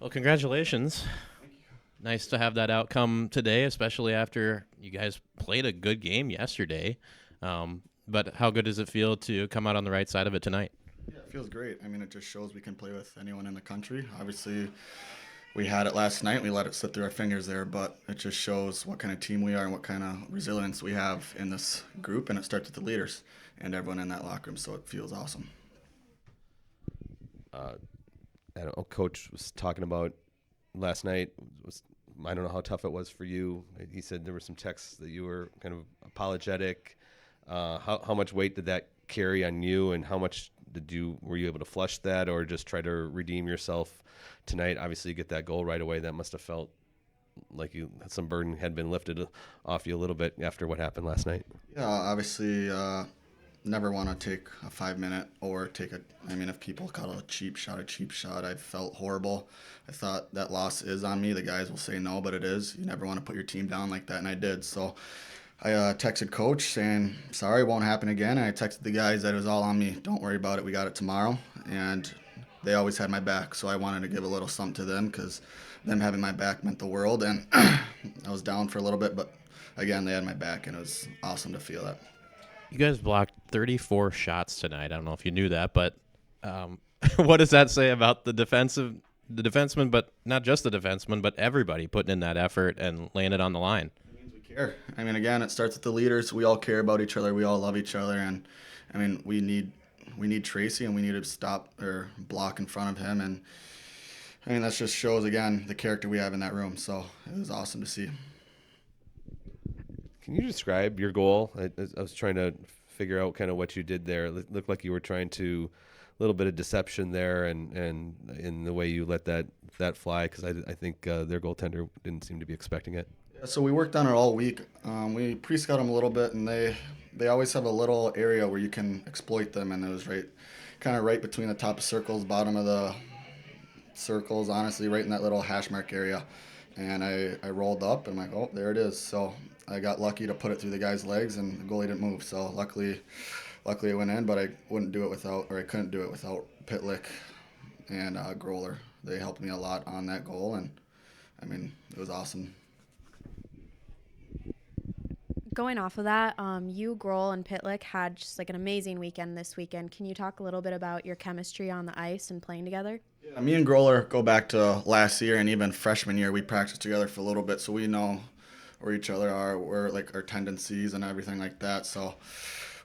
Well, congratulations. Nice to have that outcome today, especially after you guys played a good game yesterday. But how good does it feel to come out on the right side of it tonight? Yeah, it feels great. I mean, it just shows we can play with anyone in the country. Obviously, we had it last night. We let it slip through our fingers there, but it just shows what kind of team we are and what kind of resilience we have in this group. And it starts with the leaders and everyone in that locker room, so it feels awesome. uh, I don't know, Coach was talking about last night. I don't know how tough it was for you. He said there were some texts that you were kind of apologetic. How much weight did that carry on you, and how much were you able to flush that, or just try to redeem yourself tonight? Obviously, you get that goal right away. That must have felt like some burden had been lifted off you a little bit after what happened last night. Yeah, obviously, never want to take a 5 minute or I mean, if people call it a cheap shot, I felt horrible. I thought that loss is on me. The guys will say no, but it is. You never want to put your team down like that, and I did. So I texted coach saying, sorry, it won't happen again. And I texted the guys that it was all on me. Don't worry about it. We got it tomorrow. And they always had my back. So I wanted to give a little something to them because them having my back meant the world. And I was down for a little bit, but again, they had my back, and it was awesome to feel that. You guys blocked 34 shots tonight. I don't know if you knew that, but what does that say about the defenseman, but not just the defenseman, but everybody putting in that effort and laying it on the line? It means we care. I mean, again, it starts with the leaders. We all care about each other. We all love each other. And, I mean, we need Tracy, and we need to stop or block in front of him. And, I mean, that just shows, again, the character we have in that room. So it was awesome to see. Can you describe your goal? I was trying to figure out kind of what you did there. It looked like you were trying to a little bit of deception there, and in the way you let that fly, because I think their goaltender didn't seem to be expecting it. Yeah, so we worked on it all week. We pre-scout them a little bit, and they always have a little area where you can exploit them, and it was right between the top of circles, bottom of the circles, honestly, right in that little hash mark area. And I rolled up, and I'm like, oh, there it is. So I got lucky to put it through the guy's legs, and the goalie didn't move. So luckily it went in, but I couldn't do it without Pitlick and Growler. They helped me a lot on that goal, and I mean, it was awesome. Going off of that, you, Grohl, and Pitlick had just like an amazing weekend this weekend. Can you talk a little bit about your chemistry on the ice and playing together? Yeah, me and Growler go back to last year, and even freshman year we practiced together for a little bit, so we know where each other are, where like our tendencies and everything like that. So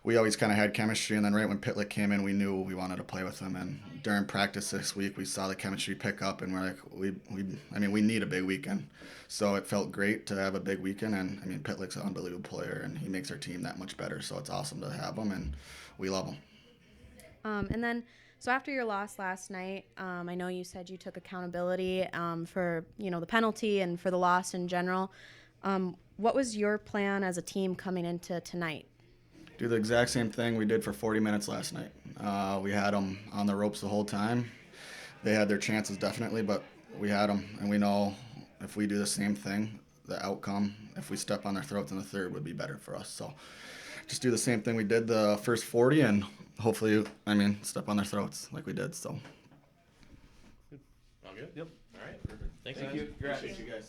we always kind of had chemistry, and then right when Pitlick came in, we knew we wanted to play with him. And during practice this week, we saw the chemistry pick up, and we're like, we need a big weekend. So it felt great to have a big weekend, and I mean, Pitlick's an unbelievable player, and he makes our team that much better. So it's awesome to have him, and we love him. And then, so after your loss last night, I know you said you took accountability for the penalty and for the loss in general. What was your plan as a team coming into tonight? Do the exact same thing we did for 40 minutes last night. We had them on the ropes the whole time. They had their chances definitely, but we had them, and we know if we do the same thing, the outcome, if we step on their throats in the third, would be better for us. So just do the same thing we did the first 40, and hopefully, step on their throats like we did. So. All good? Yep. All right. Perfect. Thanks, Thank guys. you. Appreciate you guys.